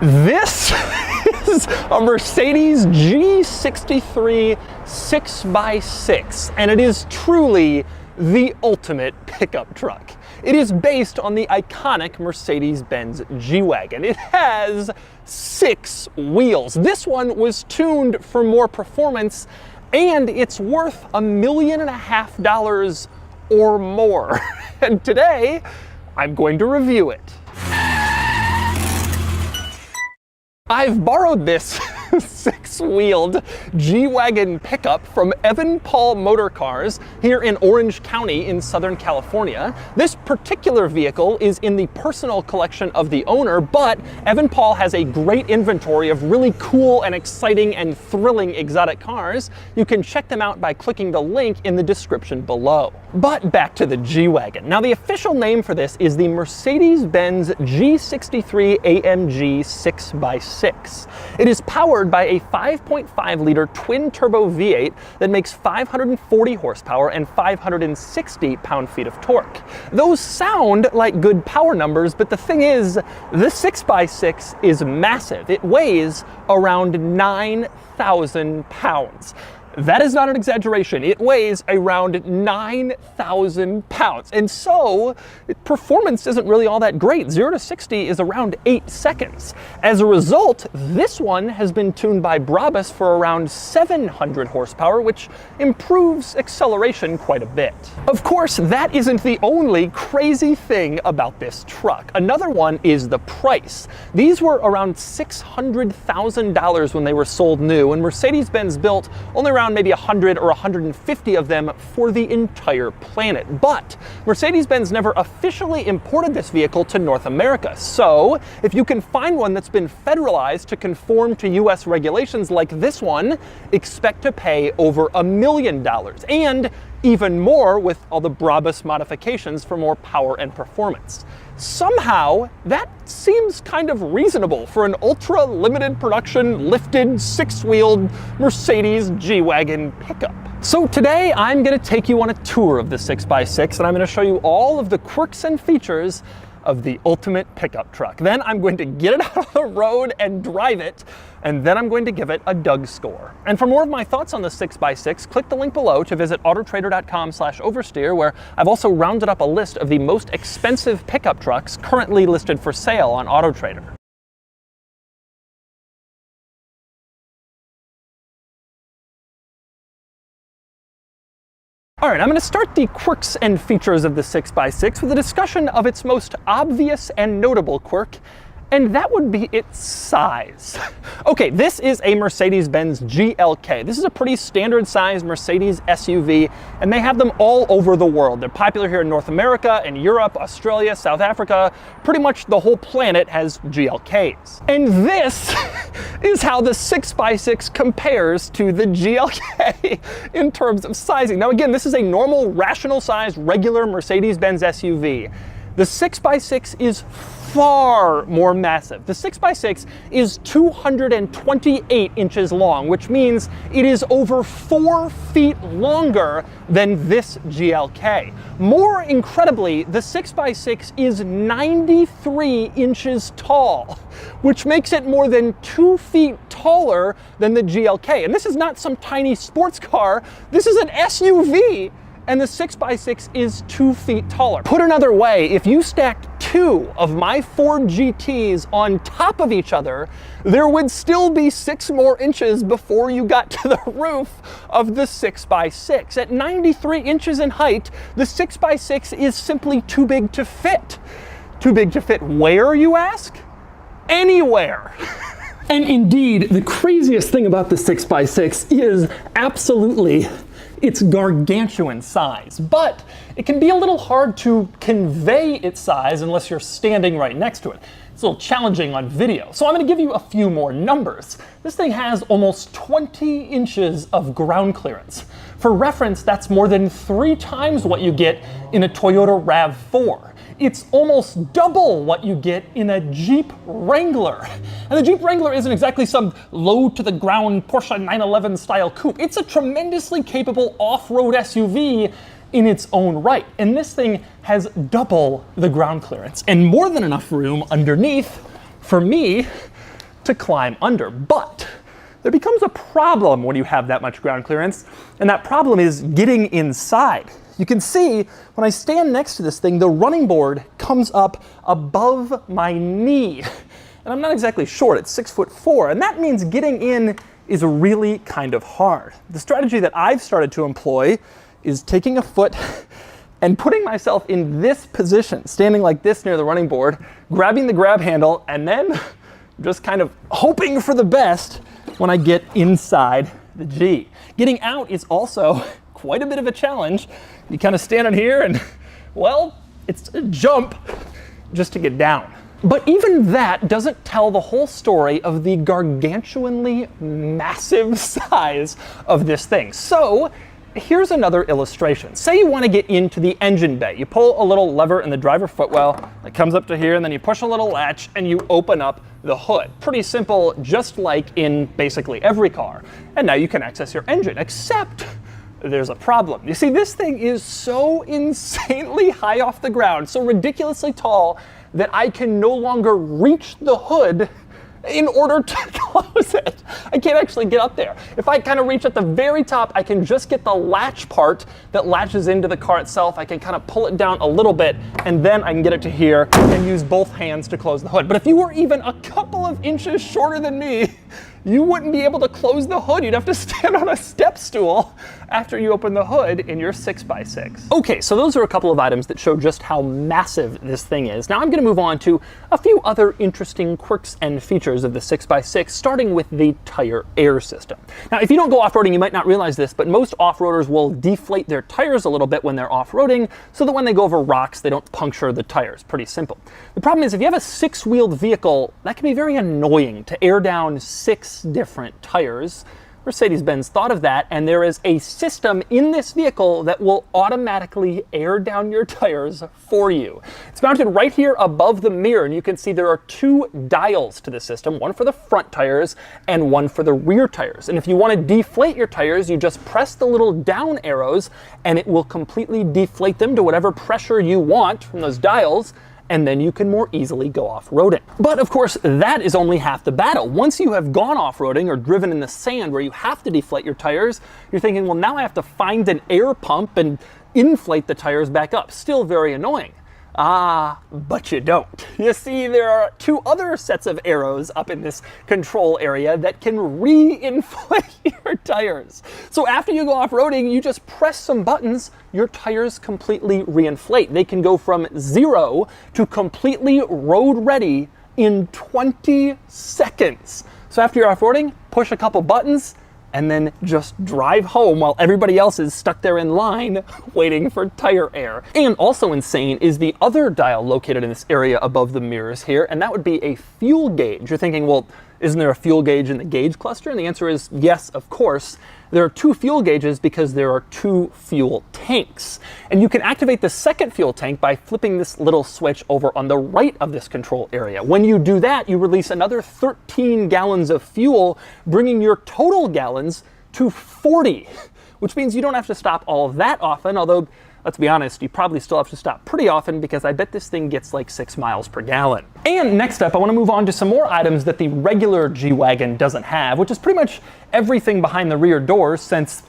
This is a Mercedes G63 6x6, and it is truly the ultimate pickup truck. It is based on the iconic Mercedes-Benz G-Wagen. It has 6 wheels. This one was tuned for more performance, and it's worth $1.5 million or more. And today, I'm going to review it. I've borrowed this 6-wheeled G-Wagen pickup from Evan Paul Motor Cars here in Orange County in Southern California. This particular vehicle is in the personal collection of the owner, but Evan Paul has a great inventory of really cool and exciting and thrilling exotic cars. You can check them out by clicking the link in the description below. But back to the G-Wagen. Now, the official name for this is the Mercedes-Benz G63 AMG 6x6. It is powered by a 5.5-liter twin-turbo V8 that makes 540 horsepower and 560 pound-feet of torque. Those sound like good power numbers, but the thing is, the 6x6 is massive. It weighs around 9,000 pounds. That is not an exaggeration. It weighs around 9,000 pounds. And so, performance isn't really all that great. 0 to 60 is around 8 seconds. As a result, this one has been tuned by Brabus for around 700 horsepower, which improves acceleration quite a bit. Of course, that isn't the only crazy thing about this truck. Another one is the price. These were around $600,000 when they were sold new, and Mercedes-Benz built only around maybe 100 or 150 of them for the entire planet. But Mercedes-Benz never officially imported this vehicle to North America. So if you can find one that's been federalized to conform to US regulations like this one, expect to pay over $1 million. And even more with all the Brabus modifications for more power and performance. Somehow, that seems kind of reasonable for an ultra limited production, lifted, 6-wheeled Mercedes G-Wagen pickup. So today, I'm gonna take you on a tour of the 6x6, and I'm gonna show you all of the quirks and features of the ultimate pickup truck. Then I'm going to get it out of the road and drive it, and then I'm going to give it a Doug score. And for more of my thoughts on the 6x6, click the link below to visit autotrader.com/oversteer, where I've also rounded up a list of the most expensive pickup trucks currently listed for sale on AutoTrader. All right, I'm going to start the quirks and features of the 6x6 with a discussion of its most obvious and notable quirk, and that would be its size. Okay, this is a Mercedes-Benz GLK. This is a pretty standard-sized Mercedes SUV, and they have them all over the world. They're popular here in North America and Europe, Australia, South Africa. Pretty much the whole planet has GLKs. And this is how the 6x6 compares to the GLK in terms of sizing. Now again, this is a normal, rational-sized, regular Mercedes-Benz SUV. The 6x6 is far more massive. The 6x6 is 228 inches long, which means it is over 4 feet longer than this GLK. More incredibly, the 6x6 is 93 inches tall, which makes it more than 2 feet taller than the GLK. And this is not some tiny sports car, this is an SUV. And the 6x6 is 2 feet taller. Put another way, if you stacked 2 of my Ford GTs on top of each other, there would still be 6 more inches before you got to the roof of the 6x6. At 93 inches in height, the 6x6 is simply too big to fit. Too big to fit where, you ask? Anywhere. And indeed, the craziest thing about the 6x6 is absolutely its gargantuan size, but it can be a little hard to convey its size unless you're standing right next to it. It's a little challenging on video, so I'm going to give you a few more numbers. This thing has almost 20 inches of ground clearance. For reference, that's more than 3 times what you get in a Toyota RAV4. It's almost double what you get in a Jeep Wrangler. And the Jeep Wrangler isn't exactly some low-to-the-ground Porsche 911 style coupe. It's a tremendously capable off-road SUV in its own right. And this thing has double the ground clearance and more than enough room underneath for me to climb under. But there becomes a problem when you have that much ground clearance, and that problem is getting inside. You can see when I stand next to this thing, the running board comes up above my knee. And I'm not exactly short, it's 6'4", and that means getting in is really kind of hard. The strategy that I've started to employ is taking a foot and putting myself in this position, standing like this near the running board, grabbing the grab handle, and then just kind of hoping for the best when I get inside the G. Getting out is also quite a bit of a challenge. You kind of stand in here and, well, it's a jump just to get down. But even that doesn't tell the whole story of the gargantuanly massive size of this thing. So here's another illustration. Say you want to get into the engine bay. You pull a little lever in the driver footwell, it comes up to here, and then you push a little latch and you open up the hood. Pretty simple, just like in basically every car. And now you can access your engine, except there's a problem. You see, this thing is so insanely high off the ground, so ridiculously tall, that I can no longer reach the hood in order to close it. I can't actually get up there. If I kind of reach at the very top, I can just get the latch part that latches into the car itself. I can kind of pull it down a little bit, and then I can get it to here and use both hands to close the hood. But if you were even a couple of inches shorter than me, you wouldn't be able to close the hood. You'd have to stand on a step stool after you open the hood in your 6x6. Okay, so those are a couple of items that show just how massive this thing is. Now I'm gonna move on to a few other interesting quirks and features of the 6x6, starting with the tire air system. Now, if you don't go off-roading, you might not realize this, but most off-roaders will deflate their tires a little bit when they're off-roading, so that when they go over rocks, they don't puncture the tires. Pretty simple. The problem is, if you have a 6-wheeled vehicle, that can be very annoying to air down 6 different tires. Mercedes-Benz thought of that, and there is a system in this vehicle that will automatically air down your tires for you. It's mounted right here above the mirror, and you can see there are 2 dials to the system, one for the front tires and one for the rear tires. And if you want to deflate your tires, you just press the little down arrows, and it will completely deflate them to whatever pressure you want from those dials, and then you can more easily go off-roading. But of course, that is only half the battle. Once you have gone off-roading or driven in the sand where you have to deflate your tires, you're thinking, well, now I have to find an air pump and inflate the tires back up. Still very annoying. But you don't. You see, there are 2 other sets of arrows up in this control area that can re-inflate your tires. So after you go off-roading, you just press some buttons, your tires completely re-inflate. They can go from 0 to completely road-ready in 20 seconds. So after you're off-roading, push a couple buttons, and then just drive home while everybody else is stuck there in line waiting for tire air. And also insane is the other dial located in this area above the mirrors here, and that would be a fuel gauge. You're thinking, well, isn't there a fuel gauge in the gauge cluster? And the answer is yes, of course. There are 2 fuel gauges because there are 2 fuel tanks. And you can activate the second fuel tank by flipping this little switch over on the right of this control area. When you do that, you release another 13 gallons of fuel, bringing your total gallons to 40, which means you don't have to stop all of that often, although let's be honest, you probably still have to stop pretty often because I bet this thing gets like 6 miles per gallon. And next up, I want to move on to some more items that the regular G-Wagen doesn't have, which is pretty much everything behind the rear doors, since,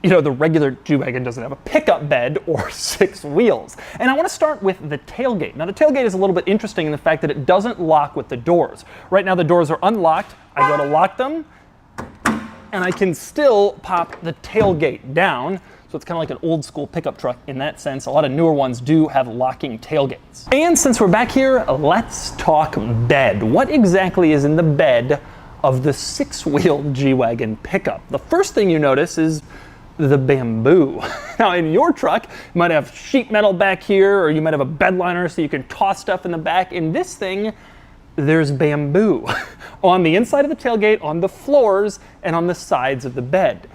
you know, the regular G-Wagen doesn't have a pickup bed or 6 wheels. And I want to start with the tailgate. Now, the tailgate is a little bit interesting in the fact that it doesn't lock with the doors. Right now, the doors are unlocked. I go to lock them, and I can still pop the tailgate down. So it's kind of like an old school pickup truck in that sense. A lot of newer ones do have locking tailgates. And since we're back here, let's talk bed. What exactly is in the bed of the 6-wheel G-Wagen pickup? The first thing you notice is the bamboo. Now in your truck, you might have sheet metal back here, or you might have a bed liner so you can toss stuff in the back. In this thing, there's bamboo on the inside of the tailgate, on the floors, and on the sides of the bed.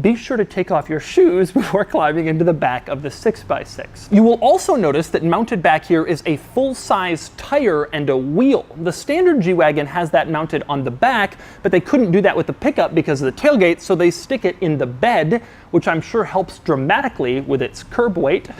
Be sure to take off your shoes before climbing into the back of the 6x6. You will also notice that mounted back here is a full-size tire and a wheel. The standard G-Wagen has that mounted on the back, but they couldn't do that with the pickup because of the tailgate, so they stick it in the bed, which I'm sure helps dramatically with its curb weight.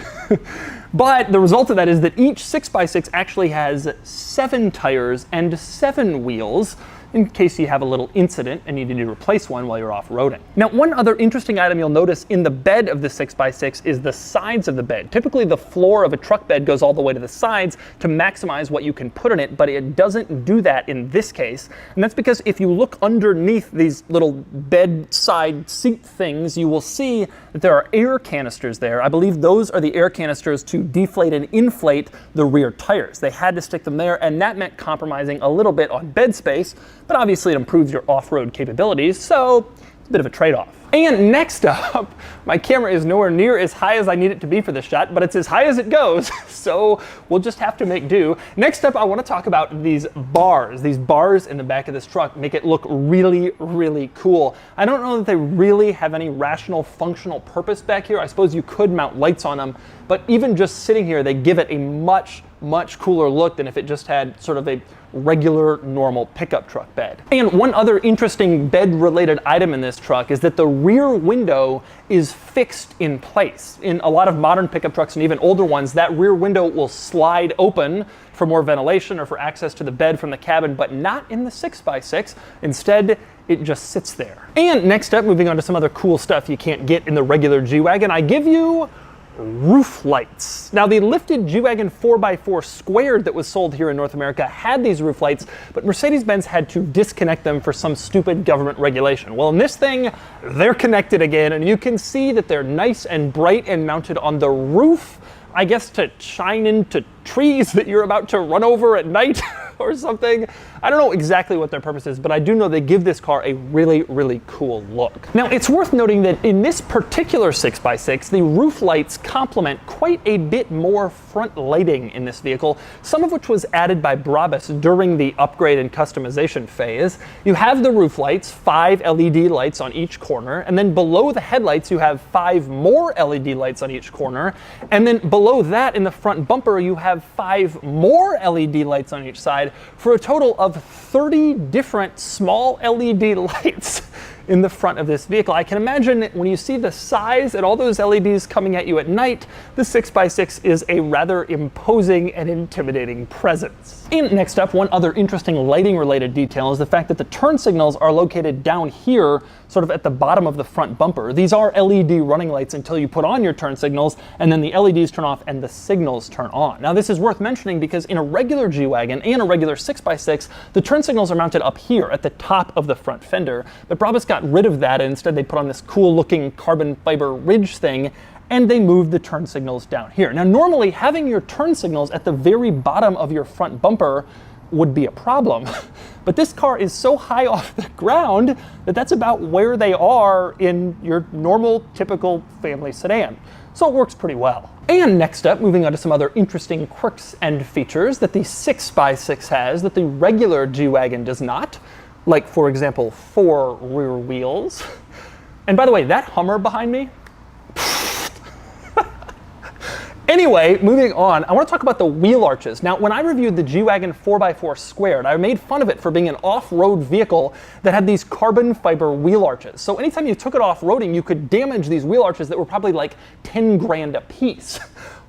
But the result of that is that each 6x6 actually has 7 tires and 7 wheels. in case you have a little incident and you need to replace one while you're off-roading. Now, one other interesting item you'll notice in the bed of the 6x6 is the sides of the bed. Typically, the floor of a truck bed goes all the way to the sides to maximize what you can put in it, but it doesn't do that in this case. And that's because if you look underneath these little bedside seat things, you will see that there are air canisters there. I believe those are the air canisters to deflate and inflate the rear tires. They had to stick them there, and that meant compromising a little bit on bed space, but obviously it improves your off-road capabilities, so it's a bit of a trade-off. And next up, my camera is nowhere near as high as I need it to be for this shot, but it's as high as it goes, so we'll just have to make do. Next up, I want to talk about these bars. These bars in the back of this truck make it look really, really cool. I don't know that they really have any rational, functional purpose back here. I suppose you could mount lights on them, but even just sitting here, they give it a much cooler look than if it just had sort of a regular, normal pickup truck bed. And one other interesting bed-related item in this truck is that the rear window is fixed in place. In a lot of modern pickup trucks and even older ones, that rear window will slide open for more ventilation or for access to the bed from the cabin, but not in the 6x6. Instead, it just sits there. And next up, moving on to some other cool stuff you can't get in the regular G-Wagen, I give you roof lights. Now, the lifted G-Wagen 4x4 squared that was sold here in North America had these roof lights, but Mercedes-Benz had to disconnect them for some stupid government regulation. Well, in this thing, they're connected again, and you can see that they're nice and bright and mounted on the roof, I guess to shine into trees that you're about to run over at night or something. I don't know exactly what their purpose is, but I do know they give this car a really, really cool look. Now, it's worth noting that in this particular 6x6, the roof lights complement quite a bit more front lighting in this vehicle, some of which was added by Brabus during the upgrade and customization phase. You have the roof lights, 5 LED lights on each corner, and then below the headlights, you have 5 more LED lights on each corner, and then below that in the front bumper, you have 5 more LED lights on each side for a total of 30 different small LED lights in the front of this vehicle. I can imagine when you see the size and all those LEDs coming at you at night, the 6x6 is a rather imposing and intimidating presence. And next up, one other interesting lighting related detail is the fact that the turn signals are located down here, sort of at the bottom of the front bumper. These are LED running lights until you put on your turn signals, and then the LEDs turn off and the signals turn on. Now, this is worth mentioning because in a regular G-Wagen and a regular 6x6, the turn signals are mounted up here at the top of the front fender, but Brabus got rid of that and instead they put on this cool looking carbon fiber ridge thing, and they moved the turn signals down here. Now, normally having your turn signals at the very bottom of your front bumper would be a problem, but this car is so high off the ground that that's about where they are in your normal, typical family sedan. So it works pretty well. And next up, moving on to some other interesting quirks and features that the 6x6 has that the regular G-Wagen does not, like, for example, 4 rear wheels. And by the way, that Hummer behind me, anyway, moving on, I want to talk about the wheel arches. Now, when I reviewed the G-Wagen 4x4 squared, I made fun of it for being an off-road vehicle that had these carbon fiber wheel arches. So anytime you took it off-roading, you could damage these wheel arches that were probably like 10 grand a piece.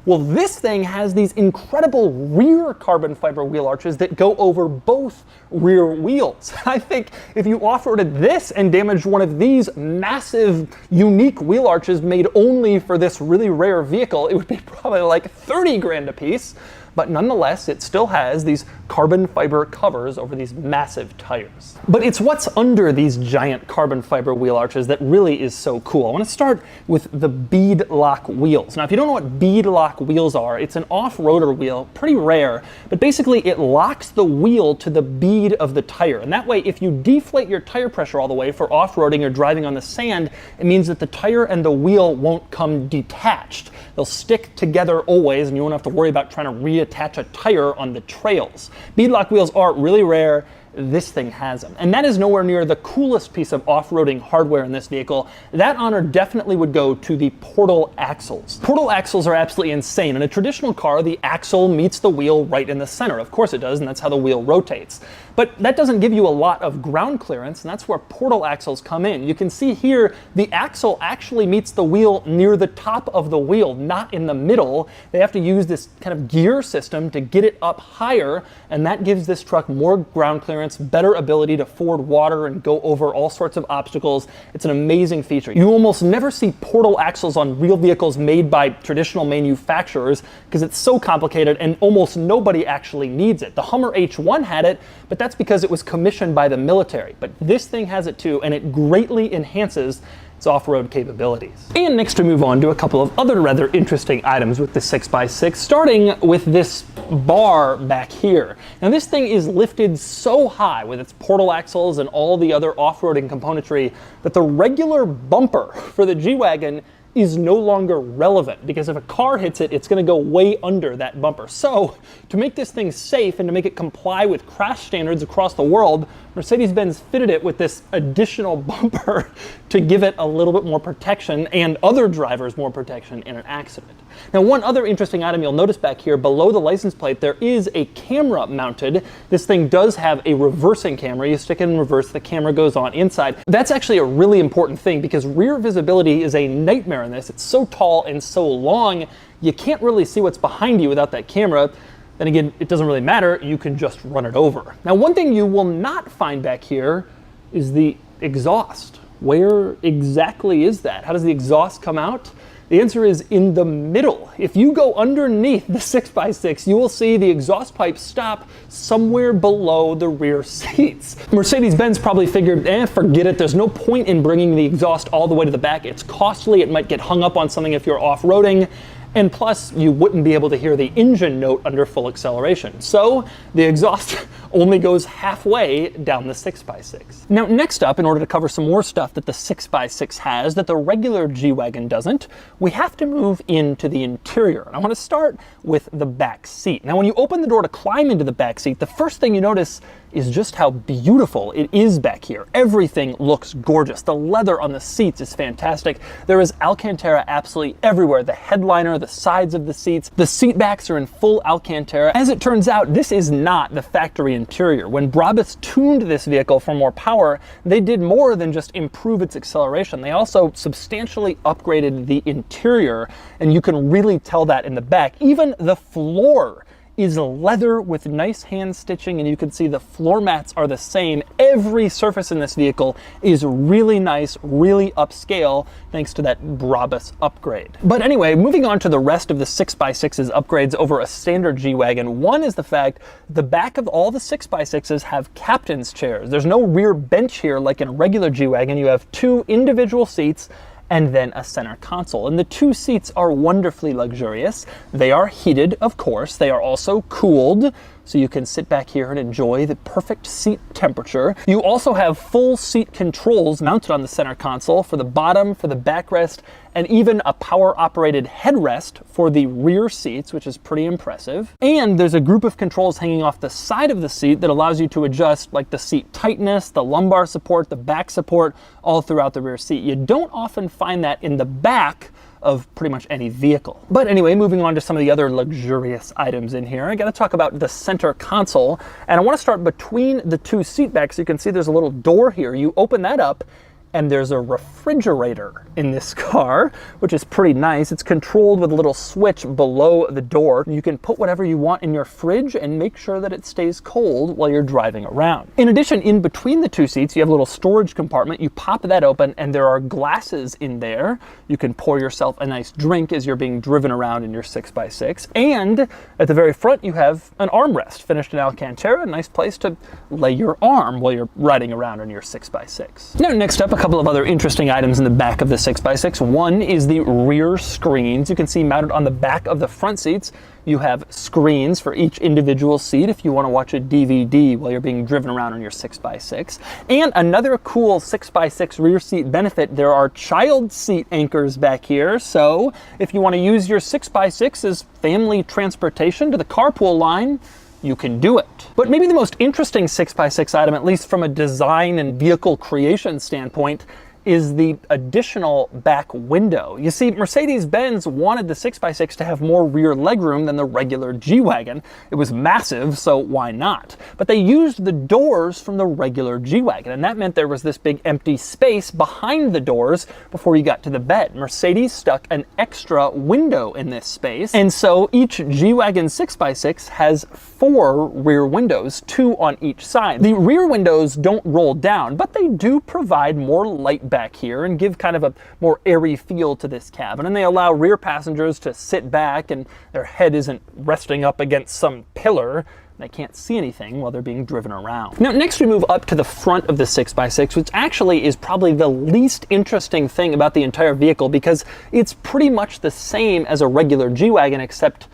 Well, this thing has these incredible rear carbon fiber wheel arches that go over both rear wheels. I think if you off-roaded this and damaged one of these massive, unique wheel arches made only for this really rare vehicle, it would be probably like 30 grand a piece. But nonetheless, it still has these carbon fiber covers over these massive tires. But it's what's under these giant carbon fiber wheel arches that really is so cool. I want to start with the bead lock wheels. Now, if you don't know what bead lock wheels are, it's an off-roader wheel, pretty rare, but basically it locks the wheel to the bead of the tire. And that way, if you deflate your tire pressure all the way for off-roading or driving on the sand, it means that the tire and the wheel won't come detached. They'll stick together always, and you won't have to worry about trying to reattach a tire on the trails. Beadlock wheels are really rare. This thing has them. And that is nowhere near the coolest piece of off-roading hardware in this vehicle. That honor definitely would go to the portal axles. Portal axles are absolutely insane. In a traditional car, the axle meets the wheel right in the center. Of course it does, and that's how the wheel rotates. But that doesn't give you a lot of ground clearance, and that's where portal axles come in. You can see here, the axle actually meets the wheel near the top of the wheel, not in the middle. They have to use this kind of gear system to get it up higher, and that gives this truck more ground clearance clearance, better ability to ford water and go over all sorts of obstacles. It's an amazing feature. You almost never see portal axles on real vehicles made by traditional manufacturers because it's so complicated and almost nobody actually needs it. The Hummer H1 had it, but that's because it was commissioned by the military. But this thing has it too, and it greatly enhances its off-road capabilities. And next we move on to a couple of other rather interesting items with the 6x6, starting with this bar back here. Now this thing is lifted so high with its portal axles and all the other off-roading componentry that the regular bumper for the G-Wagen is no longer relevant, because if a car hits it, it's going to go way under that bumper. So to make this thing safe and to make it comply with crash standards across the world, Mercedes-Benz fitted it with this additional bumper to give it a little bit more protection and other drivers more protection in an accident. Now, one other interesting item you'll notice back here below the license plate, there is a camera mounted. This thing does have a reversing camera. You stick it in reverse, the camera goes on inside. That's actually a really important thing because rear visibility is a nightmare in this. It's so tall and so long, you can't really see what's behind you without that camera. Then again, it doesn't really matter, you can just run it over. Now, one thing you will not find back here is the exhaust. Where exactly is that? How does the exhaust come out? The answer is in the middle. If you go underneath the 6x6, you will see the exhaust pipe stop somewhere below the rear seats. Mercedes-Benz probably figured, forget it, there's no point in bringing the exhaust all the way to the back. It's costly, it might get hung up on something if you're off-roading, and plus, you wouldn't be able to hear the engine note under full acceleration. So the exhaust only goes halfway down the 6x6. Now, next up, in order to cover some more stuff that the 6x6 has that the regular G-Wagen doesn't, we have to move into the interior. And I want to start with the back seat. Now, when you open the door to climb into the back seat, the first thing you notice is just how beautiful it is back here. Everything looks gorgeous. The leather on the seats is fantastic. There is Alcantara absolutely everywhere. The headliner, the sides of the seats, the seat backs are in full Alcantara. As it turns out, this is not the factory interior. When Brabus tuned this vehicle for more power, they did more than just improve its acceleration. They also substantially upgraded the interior, and you can really tell that in the back. Even the floor is leather with nice hand stitching, and you can see the floor mats are the same. Every surface in this vehicle is really nice, really upscale, thanks to that Brabus upgrade. But anyway, moving on to the rest of the 6x6's upgrades over a standard G-Wagen. One is the fact the back of all the 6x6s have captain's chairs. There's no rear bench here like in a regular G-Wagen. You have two individual seats and then a center console. And the two seats are wonderfully luxurious. They are heated, of course. They are also cooled, so you can sit back here and enjoy the perfect seat temperature. You also have full seat controls mounted on the center console for the bottom, for the backrest, and even a power-operated headrest for the rear seats, which is pretty impressive. And there's a group of controls hanging off the side of the seat that allows you to adjust like the seat tightness, the lumbar support, the back support, all throughout the rear seat. You don't often find that in the back of pretty much any vehicle. But anyway, moving on to some of the other luxurious items in here, I gotta talk about the center console. And I wanna start between the two seat backs. You can see there's a little door here. You open that up, and there's a refrigerator in this car, which is pretty nice. It's controlled with a little switch below the door. You can put whatever you want in your fridge and make sure that it stays cold while you're driving around. In addition, in between the two seats, you have a little storage compartment. You pop that open and there are glasses in there. You can pour yourself a nice drink as you're being driven around in your 6x6. And at the very front, you have an armrest finished in Alcantara, a nice place to lay your arm while you're riding around in your 6x6. Now, next up, a couple of other interesting items in the back of the 6x6. One is the rear screens. You can see mounted on the back of the front seats, you have screens for each individual seat if you want to watch a DVD while you're being driven around on your 6x6. And another cool 6x6 rear seat benefit, there are child seat anchors back here. So if you want to use your 6x6 as family transportation to the carpool line, you can do it. But maybe the most interesting 6x6 item, at least from a design and vehicle creation standpoint, is the additional back window. You see, Mercedes-Benz wanted the 6x6 to have more rear legroom than the regular G-Wagen. It was massive, so why not? But they used the doors from the regular G-Wagen, and that meant there was this big empty space behind the doors before you got to the bed. Mercedes stuck an extra window in this space, and so each G-Wagen 6x6 has 4 rear windows, 2 on each side. The rear windows don't roll down, but they do provide more light back here and give kind of a more airy feel to this cabin, and they allow rear passengers to sit back and their head isn't resting up against some pillar. They can't see anything while they're being driven around. Now, next we move up to the front of the 6x6, which actually is probably the least interesting thing about the entire vehicle because it's pretty much the same as a regular G-Wagen, except,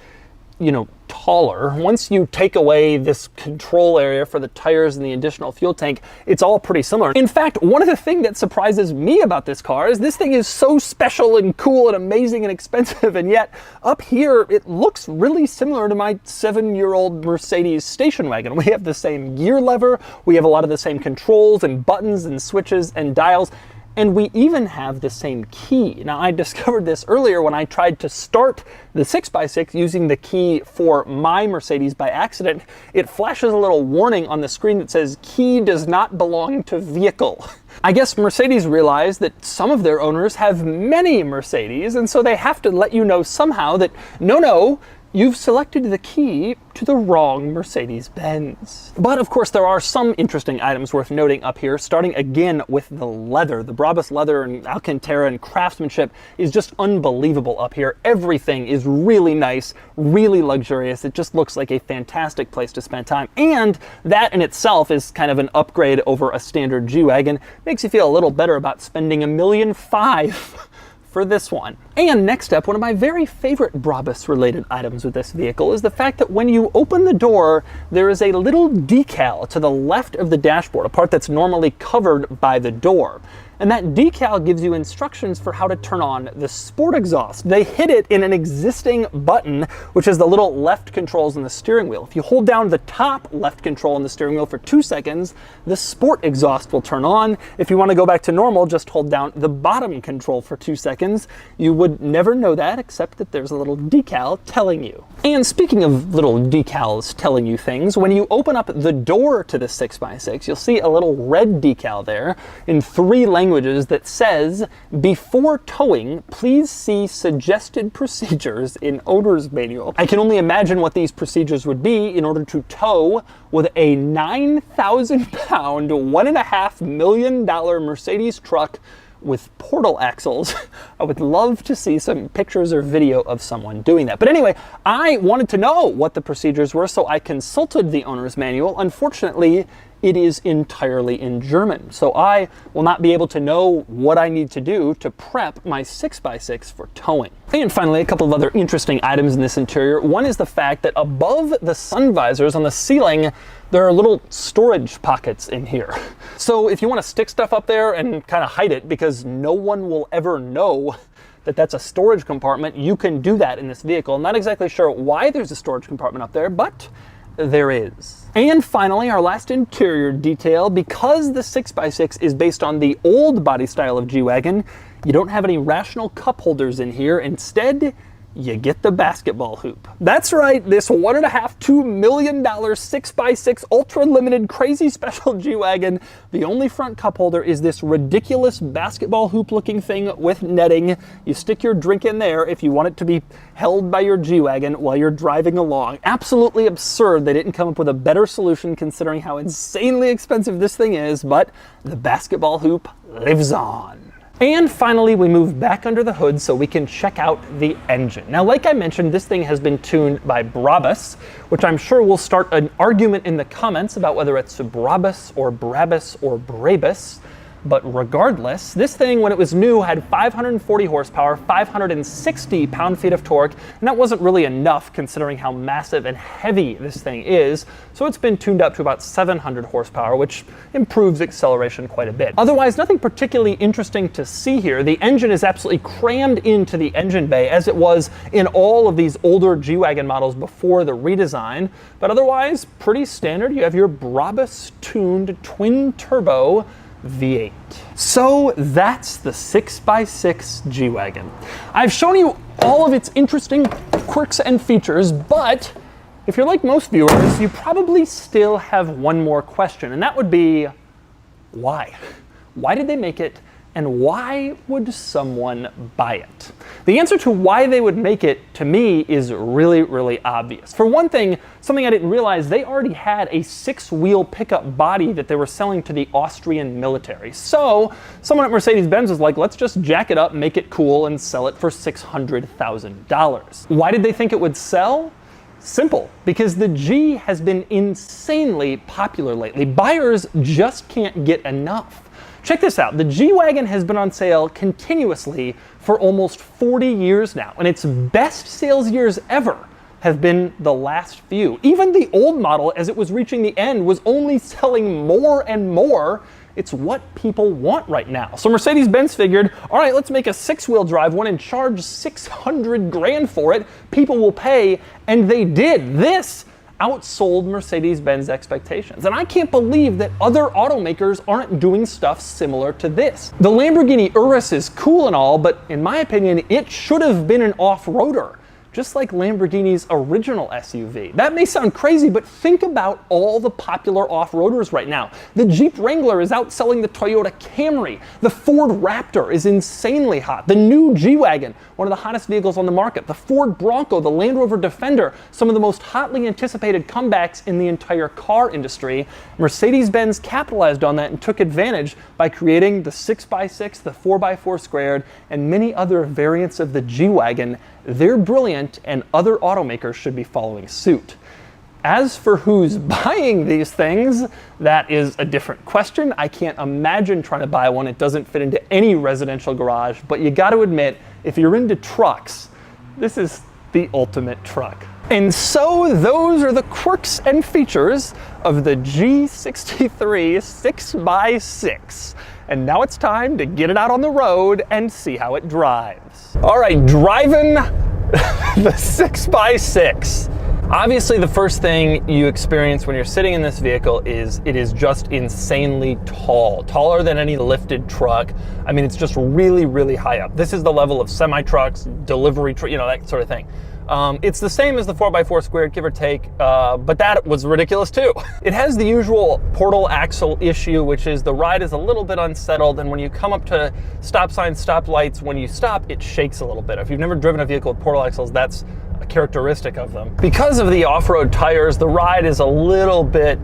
you know, taller. Once you take away this control area for the tires and the additional fuel tank, it's all pretty similar. In fact, one of the things that surprises me about this car is this thing is so special and cool and amazing and expensive, and yet up here it looks really similar to my 7-year-old Mercedes station wagon. We have the same gear lever, we have a lot of the same controls and buttons and switches and dials, and we even have the same key. Now, I discovered this earlier when I tried to start the 6x6 using the key for my Mercedes by accident. It flashes a little warning on the screen that says, "Key does not belong to vehicle." I guess Mercedes realized that some of their owners have many Mercedes, and so they have to let you know somehow that, no, you've selected the key to the wrong Mercedes-Benz. But of course there are some interesting items worth noting up here, starting again with the leather. The Brabus leather and Alcantara and craftsmanship is just unbelievable up here. Everything is really nice, really luxurious. It just looks like a fantastic place to spend time. And that in itself is kind of an upgrade over a standard G-Wagen. Makes you feel a little better about spending $1.5 million for this one. And next up, one of my very favorite Brabus related items with this vehicle is the fact that when you open the door, there is a little decal to the left of the dashboard, a part that's normally covered by the door. And that decal gives you instructions for how to turn on the sport exhaust. They hid it in an existing button, which is the little left controls on the steering wheel. If you hold down the top left control on the steering wheel for 2 seconds, the sport exhaust will turn on. If you want to go back to normal, just hold down the bottom control for 2 seconds. You would never know that, except that there's a little decal telling you. And speaking of little decals telling you things, when you open up the door to the 6x6, you'll see a little red decal there in 3 languages that says, "Before towing, please see suggested procedures in owner's manual." I can only imagine what these procedures would be in order to tow with a 9,000-pound, $1.5 million Mercedes truck with portal axles. I would love to see some pictures or video of someone doing that. But anyway, I wanted to know what the procedures were, so I consulted the owner's manual. Unfortunately, it is entirely in German, so I will not be able to know what I need to do to prep my 6x6 for towing. And finally, a couple of other interesting items in this interior. One is the fact that above the sun visors on the ceiling, there are little storage pockets in here. So if you want to stick stuff up there and kind of hide it because no one will ever know that that's a storage compartment, you can do that in this vehicle. I'm not exactly sure why there's a storage compartment up there, but there is. And finally, our last interior detail, because the 6x6 is based on the old body style of G-Wagen, you don't have any rational cup holders in here. Instead, you get the basketball hoop. That's right, this $1.5–2 million 6x6 ultra limited crazy special G-Wagen, the only front cup holder is this ridiculous basketball hoop looking thing with netting. You stick your drink in there if you want it to be held by your G-Wagen while you're driving along. Absolutely absurd they didn't come up with a better solution considering how insanely expensive this thing is, but the basketball hoop lives on. And finally, we move back under the hood so we can check out the engine. Now, like I mentioned, this thing has been tuned by Brabus, which I'm sure will start an argument in the comments about whether it's Brabus or Brabus or Brabus. But regardless, this thing, when it was new, had 540 horsepower, 560 pound-feet of torque, and that wasn't really enough considering how massive and heavy this thing is, so it's been tuned up to about 700 horsepower, which improves acceleration quite a bit. Otherwise, nothing particularly interesting to see here. The engine is absolutely crammed into the engine bay, as it was in all of these older G-Wagen models before the redesign, but otherwise, pretty standard. You have your Brabus-tuned twin-turbo V8. So that's the 6x6 G-Wagen. I've shown you all of its interesting quirks and features, but if you're like most viewers, you probably still have one more question, and that would be, why? Why did they make it, and why would someone buy it? The answer to why they would make it, to me, is really, really obvious. For one thing, something I didn't realize, they already had a 6-wheel pickup body that they were selling to the Austrian military. So someone at Mercedes-Benz was like, let's just jack it up, make it cool, and sell it for $600,000. Why did they think it would sell? Simple, because the G has been insanely popular lately. Buyers just can't get enough. Check this out, the G-Wagen has been on sale continuously for almost 40 years now, and its best sales years ever have been the last few. Even the old model, as it was reaching the end, was only selling more and more. It's what people want right now. So Mercedes-Benz figured, all right, let's make a 6-wheel drive one and charge 600 grand for it. People will pay, and they did. This outsold Mercedes-Benz expectations. And I can't believe that other automakers aren't doing stuff similar to this. The Lamborghini Urus is cool and all, but in my opinion, it should have been an off-roader, just like Lamborghini's original SUV. That may sound crazy, but think about all the popular off-roaders right now. The Jeep Wrangler is outselling the Toyota Camry. The Ford Raptor is insanely hot. The new G-Wagen, one of the hottest vehicles on the market. The Ford Bronco, the Land Rover Defender, some of the most hotly anticipated comebacks in the entire car industry. Mercedes-Benz capitalized on that and took advantage by creating the 6x6, the 4x4 squared, and many other variants of the G-Wagen. They're brilliant, and other automakers should be following suit. As for who's buying these things, that is a different question. I can't imagine trying to buy one. It doesn't fit into any residential garage, but you got to admit, if you're into trucks, this is the ultimate truck. And so those are the quirks and features of the G63 6x6. And now it's time to get it out on the road and see how it drives. All right, driving the 6x6. Obviously, the first thing you experience when you're sitting in this vehicle is it is just insanely tall, taller than any lifted truck. I mean, it's just really, really high up. This is the level of semi-trucks, delivery, you know, that sort of thing. It's the same as the 4x4 squared, give or take, but that was ridiculous too. It has the usual portal axle issue, which is the ride is a little bit unsettled, and when you come up to stop signs, stop lights, when you stop, it shakes a little bit. If you've never driven a vehicle with portal axles, that's a characteristic of them. Because of the off-road tires, the ride is a little bit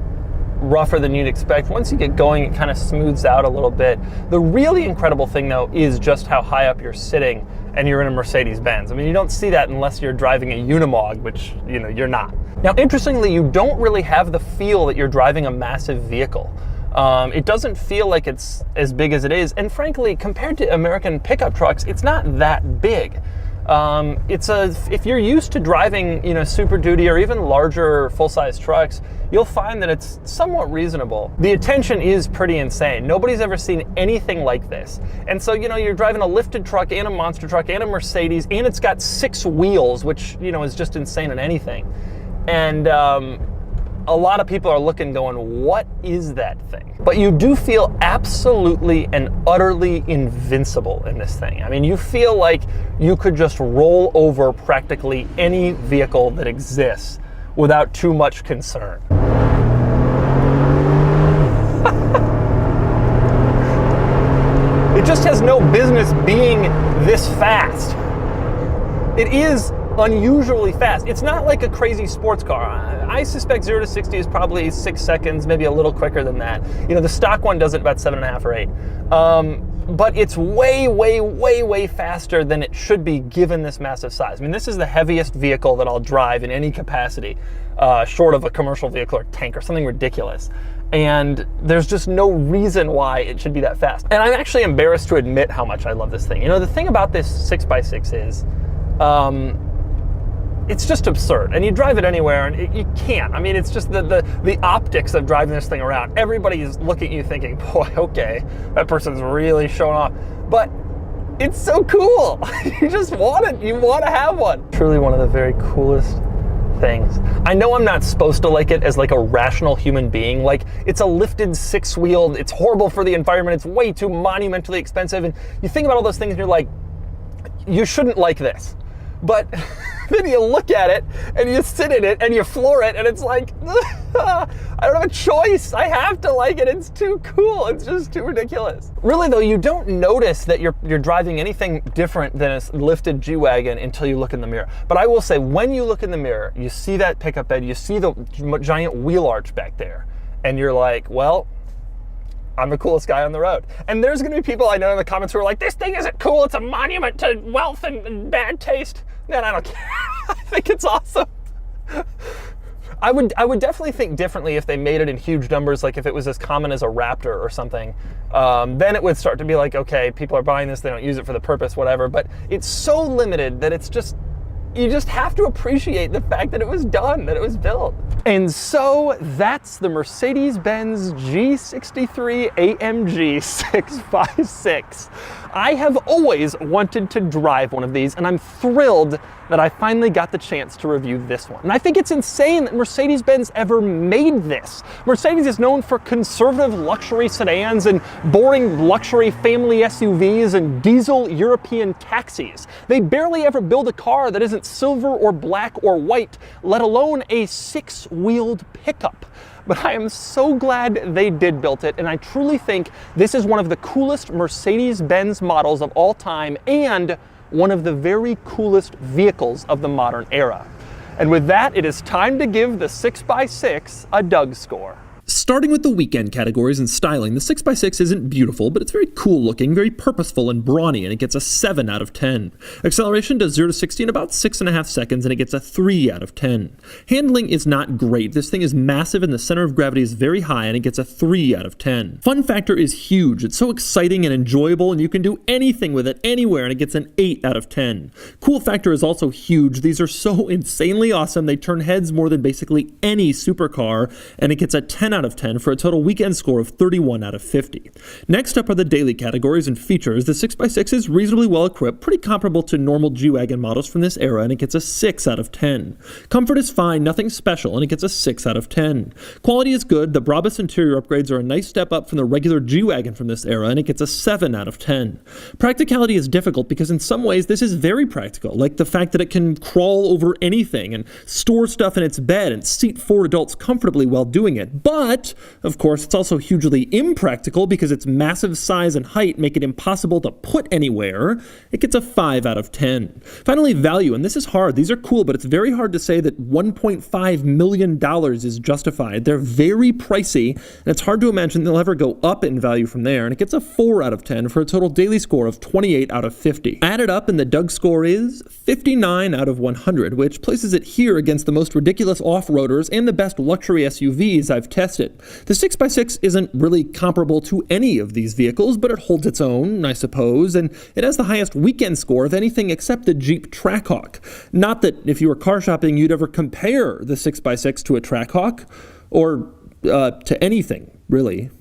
rougher than you'd expect. Once you get going, it kind of smooths out a little bit. The really incredible thing, though, is just how high up you're sitting and you're in a Mercedes-Benz. I mean, you don't see that unless you're driving a Unimog, which, you know, you're not. Now, interestingly, you don't really have the feel that you're driving a massive vehicle. It doesn't feel like it's as big as it is, and frankly, compared to American pickup trucks, it's not that big. If you're used to driving, you know, Super Duty or even larger full-size trucks, you'll find that it's somewhat reasonable. The attention is pretty insane. Nobody's ever seen anything like this. And so, you know, you're driving a lifted truck and a monster truck and a Mercedes, and it's got 6 wheels, which, you know, is just insane in anything. And a lot of people are looking going, what is that thing? But you do feel absolutely and utterly invincible in this thing. I mean, you feel like you could just roll over practically any vehicle that exists without too much concern. It just has no business being this fast. It is unusually fast. It's not like a crazy sports car. I suspect 0 to 60 is probably 6 seconds, maybe a little quicker than that. You know, the stock one does it about 7.5 or 8. But it's way, way, way, way faster than it should be given this massive size. I mean, this is the heaviest vehicle that I'll drive in any capacity, short of a commercial vehicle or tank or something ridiculous. And there's just no reason why it should be that fast. And I'm actually embarrassed to admit how much I love this thing. You know, the thing about this 6x6 is, it's just absurd, and you drive it anywhere, and you can't. I mean, it's just the optics of driving this thing around. Everybody's looking at you thinking, boy, okay, that person's really showing off. But it's so cool. You just want it. You want to have one. Truly one of the very coolest things. I know I'm not supposed to like it as like a rational human being. Like, it's a lifted six-wheeled, it's horrible for the environment, it's way too monumentally expensive, and you think about all those things and you're like, you shouldn't like this. But then you look at it and you sit in it and you floor it and it's like, I don't have a choice. I have to like it. It's too cool. It's just too ridiculous. Really though, you don't notice that you're driving anything different than a lifted G-Wagen until you look in the mirror. But I will say, when you look in the mirror, you see that pickup bed, you see the giant wheel arch back there, and you're like, well, I'm the coolest guy on the road. And there's gonna be people I know in the comments who are like, this thing isn't cool, it's a monument to wealth and bad taste. Man, I don't care. I think it's awesome. I would definitely think differently if they made it in huge numbers, like if it was as common as a Raptor or something. Then it would start to be like, okay, people are buying this, they don't use it for the purpose, whatever. But it's so limited that it's just, you just have to appreciate the fact that it was done, that it was built. And so that's the Mercedes-Benz G63 AMG 6x6. I have always wanted to drive one of these, and I'm thrilled that I finally got the chance to review this one. And I think it's insane that Mercedes-Benz ever made this. Mercedes is known for conservative luxury sedans and boring luxury family SUVs and diesel European taxis. They barely ever build a car that isn't silver or black or white, let alone a six-wheeled pickup. But I am so glad they did build it, and I truly think this is one of the coolest Mercedes-Benz models of all time and one of the very coolest vehicles of the modern era. And with that, it is time to give the 6x6 a Doug score. Starting with the weekend categories and styling, the 6x6 isn't beautiful, but it's very cool looking, very purposeful and brawny, and it gets a 7 out of 10. Acceleration does 0 to 60 in about 6.5 seconds, and it gets a 3 out of 10. Handling is not great. This thing is massive and the center of gravity is very high, and it gets a 3 out of 10. Fun factor is huge. It's so exciting and enjoyable, and you can do anything with it anywhere, and it gets an 8 out of 10. Cool factor is also huge. These are so insanely awesome. They turn heads more than basically any supercar, and it gets a 10 out of 10 for a total weekend score of 31 out of 50. Next up are the daily categories and features. The 6x6 is reasonably well equipped, pretty comparable to normal G-Wagen models from this era, and it gets a 6 out of 10. Comfort is fine, nothing special, and it gets a 6 out of 10. Quality is good. The Brabus interior upgrades are a nice step up from the regular G-Wagen from this era, and it gets a 7 out of 10. Practicality is difficult because in some ways this is very practical, like the fact that it can crawl over anything and store stuff in its bed and seat 4 adults comfortably while doing it. But, of course, it's also hugely impractical because its massive size and height make it impossible to put anywhere. It gets a 5 out of 10. Finally, value, and this is hard. These are cool, but it's very hard to say that $1.5 million is justified. They're very pricey, and it's hard to imagine they'll ever go up in value from there, and it gets a 4 out of 10 for a total daily score of 28 out of 50. Added up, and the Doug score is 59 out of 100, which places it here against the most ridiculous off-roaders and the best luxury SUVs I've tested. The 6x6 isn't really comparable to any of these vehicles, but it holds its own, I suppose, and it has the highest weekend score of anything except the Jeep Trackhawk. Not that if you were car shopping you'd ever compare the 6x6 to a Trackhawk, or to anything, really.